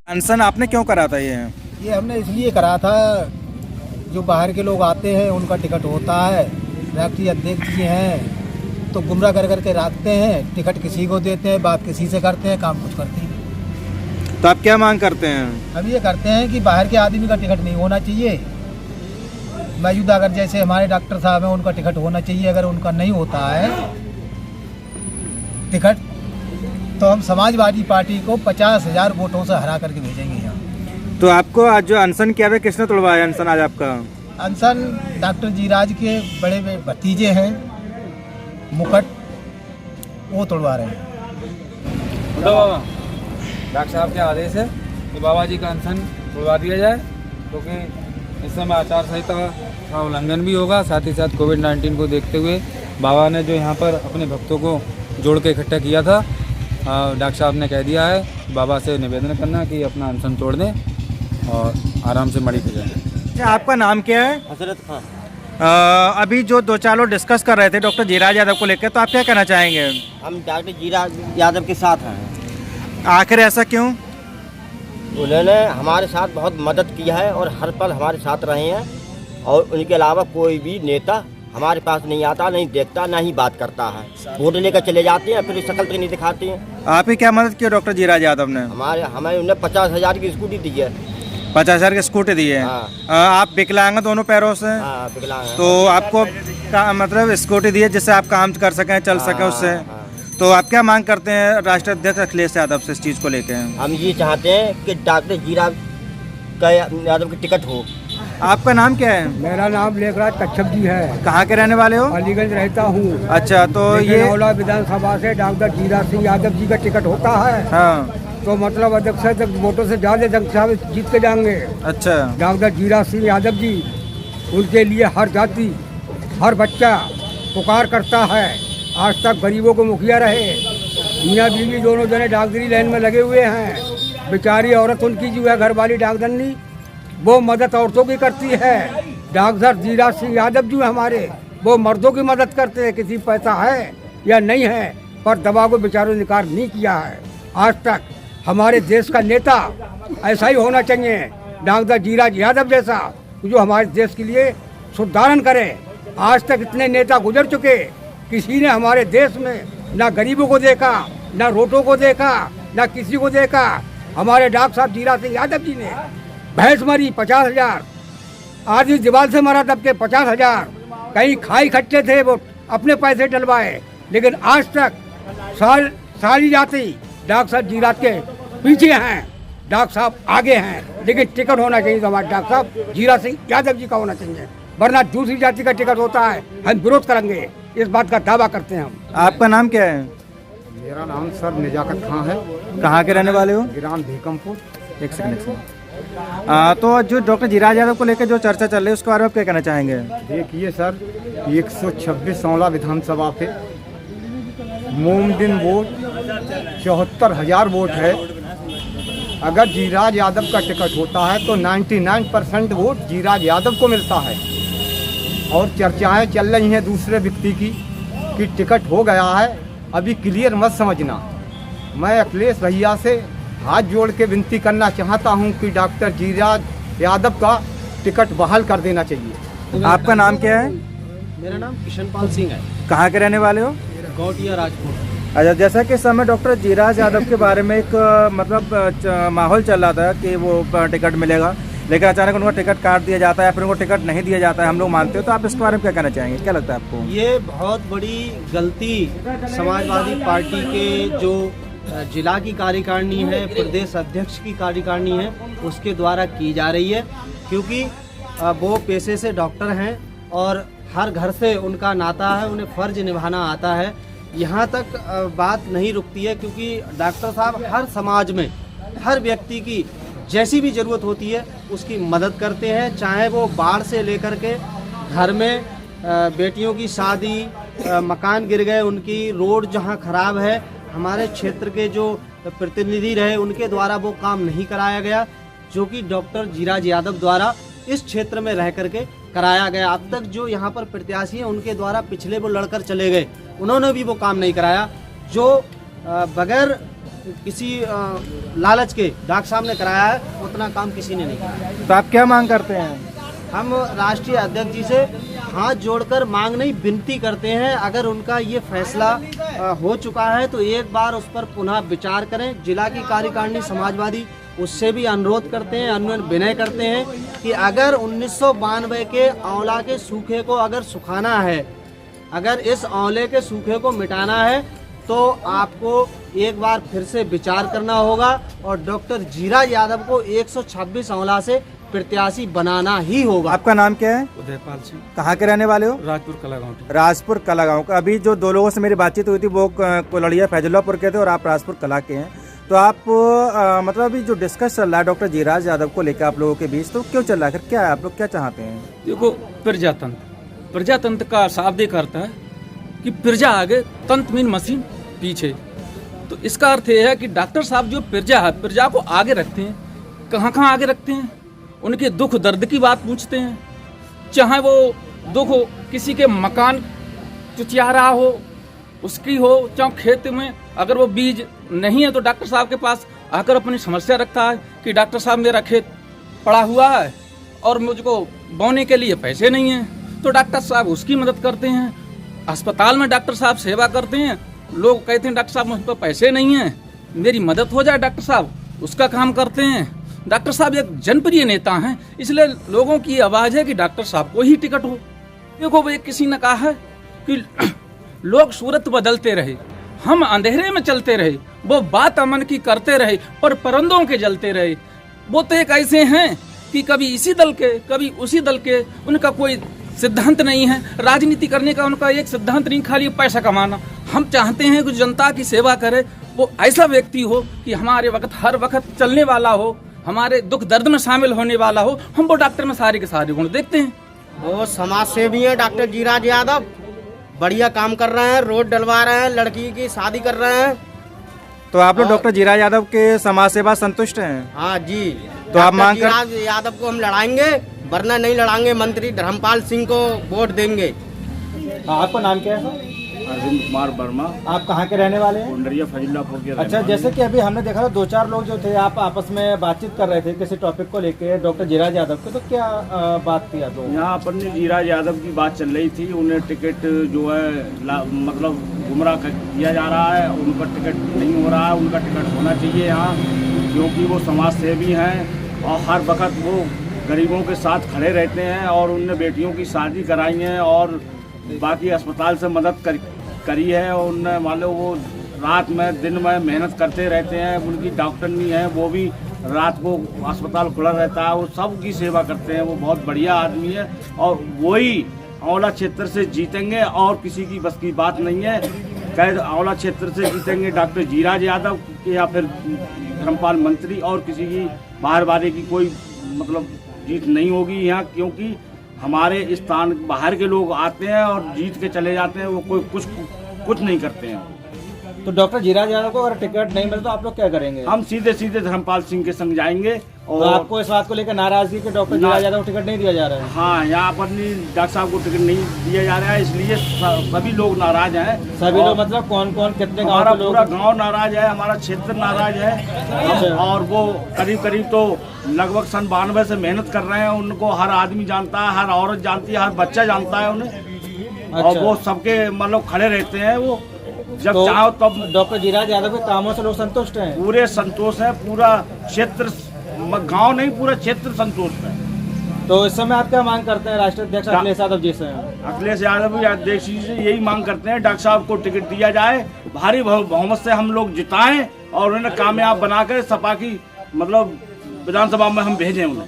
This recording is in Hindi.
अनशन आपने क्यों करा था ये हमने इसलिए करा था, जो बाहर के लोग आते हैं उनका टिकट होता है, राष्ट्रीय अध्यक्ष जी हैं तो गुमराह कर करके रखते हैं, टिकट किसी को देते हैं, बात किसी से करते हैं, काम कुछ करते हैं। तो आप क्या मांग करते हैं? हम ये करते हैं कि बाहर के आदमी का टिकट नहीं होना चाहिए, मौजूदा अगर जैसे हमारे डॉक्टर साहब हैं उनका टिकट होना चाहिए। अगर उनका नहीं होता है टिकट तो हम समाजवादी पार्टी को 50,000 वोटों से हरा करके भेजेंगे यहाँ। तो आपको आज जो अनशन किया है किसने तोड़वाया अनशन आज आपका? अनशन डॉक्टर जीराज के बड़े भतीजे हैं मुकट, वो तोड़वा रहे हैं। डॉक्टर साहब के आदेश है कि बाबा जी का अनशन तोड़वा दिया जाए, क्योंकि इस समय आचार संहिता का उल्लंघन भी होगा। साथ ही साथ कोविड-19 को देखते हुए बाबा ने जो यहाँ पर अपने भक्तों को जोड़ के इकट्ठा किया था, डॉक्टर साहब ने कह दिया है बाबा से निवेदन करना कि अपना अनशन तोड़ दें और आराम से मड़ी पे जाए। आपका नाम क्या है? हजरत खान। अभी जो 2-4 लोग डिस्कस कर रहे थे डॉक्टर जीराज यादव को लेकर, तो आप क्या कहना चाहेंगे? हम डॉक्टर जीराज यादव के साथ हैं। आखिर ऐसा क्यों? उन्होंने हमारे साथ बहुत मदद की है और हर पल हमारे साथ रहे हैं, और उनके अलावा कोई भी नेता हमारे पास नहीं आता, नहीं देखता, ना ही बात करता है। वोट लेकर चले जाते हैं, फिर शक्ल तक नहीं दिखाते हैं। आप ही क्या मदद की डॉक्टर जीराज यादव ने? हमें उन्हें 50,000 की स्कूटी दी है। 50,000 की स्कूटी दी है। हाँ। आप विकलांग हैं दोनों पैरों से? हाँ, विकलांग हैं। तो आपको मतलब स्कूटी दी है जिससे आप काम कर सकें, चल सकें उससे। हाँ। तो आप क्या मांग करते हैं राष्ट्रीय अध्यक्ष अखिलेश यादव से इस चीज़ को लेकर? हम ये चाहते हैं कि डॉक्टर जीराज का यादव की टिकट हो। आपका नाम क्या है? मेरा नाम लेखराज कच्छप जी है। कहाँ के रहने वाले हो? अलीगंज रहता हूँ। अच्छा, तो ये नौला विधानसभा से डॉक्टर जीराज सिंह यादव जी का टिकट होता है। हाँ, तो मतलब अध्यक्ष वोटों से ज्यादा जंग साहब जीत के जाएंगे। अच्छा। डॉक्टर जीराज सिंह यादव जी, उनके लिए हर जाति हर बच्चा पुकार करता है। आज तक गरीबों को मुखिया रहे, मियाँ बीवी दोनों जने डॉक्टरी लाइन में लगे हुए हैं। बेचारी औरत उनकी जो है घर वाली डॉक्टरनी, वो मदद औरतों की करती है। डॉक्टर जीराज सिंह यादव जी हमारे, वो मर्दों की मदद करते हैं। किसी पैसा है या नहीं है, पर दवा को बेचारों ने निकार नहीं किया है आज तक। हमारे देश का नेता ऐसा ही होना चाहिए, डॉक्टर जीराज यादव जैसा, जो हमारे देश के लिए सुधारण करे। आज तक इतने नेता गुजर चुके, किसी ने हमारे देश में ना गरीबों को देखा, ना रोटों को देखा, ना किसी को देखा। हमारे डॉक्टर साहब जीराज सिंह यादव जी ने भैंस मरी 50,000, आदमी दीवार से मरा दब के 50,000, कहीं खाई खट्टे थे वो अपने पैसे डलवाए। लेकिन आज तक सारी जाति डॉक्टर साहब जीराज के पीछे हैं, डॉक्टर साहब आगे हैं। लेकिन टिकट होना चाहिए तो हमारे डॉक्टर साहब जीराज सिंह यादव जी का होना चाहिए, वरना दूसरी जाति का टिकट होता है हम विरोध करेंगे, इस बात का दावा करते हैं हम। आपका नाम क्या है? मेरा नाम सर निजाकत खां है। कहाँ के रहने वाले हो? गिरान भीकमपुर। एक सेकंड। तो जो डॉक्टर जीराज यादव को लेकर जो चर्चा चल रही है उसके बारे में आप क्या कहना चाहेंगे? देखिए सर, 126 नौला विधानसभा पे मोमदिन वोट 74,000 वोट है। अगर जीराज यादव का टिकट होता है तो 99% वोट जीराज यादव को मिलता है। और चर्चाएं चल रही हैं दूसरे व्यक्ति की कि टिकट हो गया है, अभी क्लियर मत समझना। मैं अखिलेश भैया से हाथ जोड़ के विनती करना चाहता हूं कि डॉक्टर जीराज यादव का टिकट बहाल कर देना चाहिए। आपका नाम क्या है? मेरा नाम किशनपाल सिंह है। कहाँ के रहने वाले हो? गौटिया राजकोट। अच्छा, जैसा कि इस समय डॉक्टर जीराज यादव के बारे में एक मतलब माहौल चल रहा था कि वो टिकट मिलेगा, लेकिन अचानक उनको टिकट काट दिया जाता है, फिर उनको टिकट नहीं दिया जाता है, हम लोग मानते हो। तो आप इसके बारे में क्या कहना चाहेंगे? क्या लगता है आपको? ये बहुत बड़ी गलती समाजवादी पार्टी के जो जिला की कार्यकारिणी है, प्रदेश अध्यक्ष की कार्यकारिणी है, उसके द्वारा की जा रही है। क्योंकि वो पेशे से डॉक्टर हैं और हर घर से उनका नाता है, उन्हें फ़र्ज निभाना आता है। यहाँ तक बात नहीं रुकती है, क्योंकि डॉक्टर साहब हर समाज में हर व्यक्ति की जैसी भी ज़रूरत होती है उसकी मदद करते हैं। चाहे वो बाढ़ से लेकर के घर में बेटियों की शादी, मकान गिर गए उनकी, रोड जहाँ ख़राब है, हमारे क्षेत्र के जो प्रतिनिधि रहे उनके द्वारा वो काम नहीं कराया गया, जो कि डॉक्टर जीराज यादव द्वारा इस क्षेत्र में रह करके कराया गया। अब तक जो यहाँ पर प्रत्याशी हैं उनके द्वारा पिछले वो लड़कर चले गए, उन्होंने भी वो काम नहीं कराया। जो बगैर किसी लालच के डॉक्टर साहब ने कराया है, उतना काम किसी ने नहीं किया। तो आप क्या मांग करते हैं? हम राष्ट्रीय अध्यक्ष जी से हाथ जोड़कर मांग नहीं विनती करते हैं, अगर उनका ये फैसला हो चुका है तो एक बार उस पर पुनः विचार करें। जिला की कार्यकारिणी समाजवादी उससे भी अनुरोध करते हैं, विनय करते हैं कि अगर 1992 के आंवला के सूखे को अगर सुखाना है, अगर इस आंवले के सूखे को मिटाना है तो आपको एक बार फिर से विचार करना होगा और डॉक्टर जीरा यादव को 126 आंवला से प्रत्याशी बनाना ही होगा। आपका नाम क्या है? उदयपाल सिंह, कहाँ के रहने वाले हो? राजपुर कलागांव। राजपुर कलागांव का। अभी जो दो लोगों से मेरी बातचीत हुई थी वो कोलड़िया फैजुल्लापुर के थे और आप राजपुर कला के हैं। तो आप मतलब अभी जो डिस्कस चल रहा है डॉक्टर जीराज यादव को लेकर आप लोगों के बीच, तो क्यों चल रहा है? क्या है, आप लोग क्या चाहते हैं? देखो, प्रजातंत्र का शाब्दिक अर्थ है कि प्रजा आगे, तंत्र मीन मशीन पीछे। तो इसका अर्थ यह है कि डॉक्टर साहब जो प्रजा है, प्रजा को आगे रखते हैं। कहाँ कहाँ आगे रखते हैं? उनके दुख दर्द की बात पूछते हैं, चाहे वो दुख हो, किसी के मकान चुचिया रहा हो उसकी हो, चाहे खेत में अगर वो बीज नहीं है तो डॉक्टर साहब के पास आकर अपनी समस्या रखता है कि डॉक्टर साहब मेरा खेत पड़ा हुआ है और मुझको बोने के लिए पैसे नहीं हैं, तो डॉक्टर साहब उसकी मदद करते हैं। अस्पताल में डॉक्टर साहब सेवा करते हैं, लोग कहते हैं डॉक्टर साहब मुझ पर पैसे नहीं हैं, मेरी मदद हो जाए, डॉक्टर साहब उसका काम करते हैं। डॉक्टर साहब एक जनप्रिय नेता हैं, इसलिए लोगों की आवाज़ है कि डॉक्टर साहब को ही टिकट हो। देखो, वो किसी ने कहा है कि लोग सूरत बदलते रहे, हम अंधेरे में चलते रहे, वो बात अमन की करते रहे पर परंदों के जलते रहे। वो तो एक ऐसे हैं कि कभी इसी दल के कभी उसी दल के, उनका कोई सिद्धांत नहीं है। राजनीति करने का उनका एक सिद्धांत नहीं, खाली पैसा कमाना। हम चाहते हैं कि जनता की सेवा करे, वो ऐसा व्यक्ति हो कि हमारे वक्त हर वक्त चलने वाला हो, हमारे दुख दर्द में शामिल होने वाला हो। हम वो डॉक्टर में सारे के सारे गुण देखते हैं। वो समाज सेवी है डॉक्टर जीराज यादव, बढ़िया काम कर रहे हैं, रोड डलवा रहे हैं, लड़की की शादी कर रहे हैं। तो आप लोग डॉक्टर जीराज यादव के समाज सेवा संतुष्ट हैं? हाँ जी, तो आप मांग कर जीराज यादव को हम लड़ाएंगे, वरना नहीं लड़ाएंगे। मंत्री धर्मपाल सिंह को वोट देंगे। आपका नाम क्या है? अरविंद कुमार वर्मा, आप कहाँ के रहने वाले हैं? कोलड़िया फैजुल्लापुर के। अच्छा, जैसे कि अभी हमने देखा था 2-4 लोग जो थे आप आपस में बातचीत कर रहे थे किसी टॉपिक को लेके डॉक्टर जीराज यादव के, तो क्या बात थी आप लोगों? यहाँ अपने जीराज यादव की बात चल रही थी, उन्हें टिकट जो है मतलब गुमराह किया जा रहा है, उनका टिकट नहीं हो रहा है। उनका टिकट होना चाहिए यहाँ, क्योंकि वो समाज सेवी हैं और हर वक्त वो गरीबों के साथ खड़े रहते हैं और उनने बेटियों की शादी कराई है और बाकी अस्पताल से मदद करी है। और उनने मान लो वो रात में दिन में मेहनत करते रहते हैं। उनकी डॉक्टरनी है, वो भी रात को अस्पताल खुला रहता है, वो सब की सेवा करते हैं। वो बहुत बढ़िया आदमी है और वही आंवला क्षेत्र से जीतेंगे और किसी की बस की बात नहीं है। कैद आंवला क्षेत्र से जीतेंगे डॉक्टर जीराज यादव या फिर धर्मपाल मंत्री, और किसी की बाहर वाले की कोई मतलब जीत नहीं होगी यहाँ, क्योंकि हमारे स्थान बाहर के लोग आते हैं और जीत के चले जाते हैं, वो कोई कुछ नहीं करते हैं। तो डॉक्टर जीराज यादव को अगर टिकट नहीं मिले तो आप लोग क्या करेंगे? हम सीधे सीधे धर्मपाल सिंह के संग जाएंगे। और तो आपको इस बात को लेकर नाराजगी कि डॉक्टर जीराज यादव को टिकट नहीं दिया जा रहा है? हाँ, यहाँ पर डॉक्टर साहब को टिकट नहीं दिया जा रहा है, इसलिए सभी लोग नाराज हैं। सभी लोग मतलब कौन कौन कितने गाँव हमारा के लोग? पूरा गांव नाराज है, हमारा क्षेत्र नाराज है। और वो करीब करीब तो लगभग सन 92 से मेहनत कर रहे हैं। उनको हर आदमी जानता है, हर औरत जानती है, हर बच्चा जानता है उन्हें। और वो सबके मतलब खड़े रहते हैं, वो जब तो चाहो तब। डॉक्टर जीराज यादव के कामों से लोग संतुष्ट हैं? पूरे संतोष है, पूरा क्षेत्र, गांव नहीं पूरा क्षेत्र संतुष्ट है। तो इस समय आप क्या मांग करते हैं राष्ट्रीय अध्यक्ष अखिलेश यादव जी से? अखिलेश यादव अध्यक्ष जी से यही मांग करते हैं, डॉक्टर साहब को टिकट दिया जाए, भारी बहुमत से हम लोग जिताएं और उन्हें कामयाब बनाकर सपा की मतलब विधानसभा में हम भेजें उन्हें।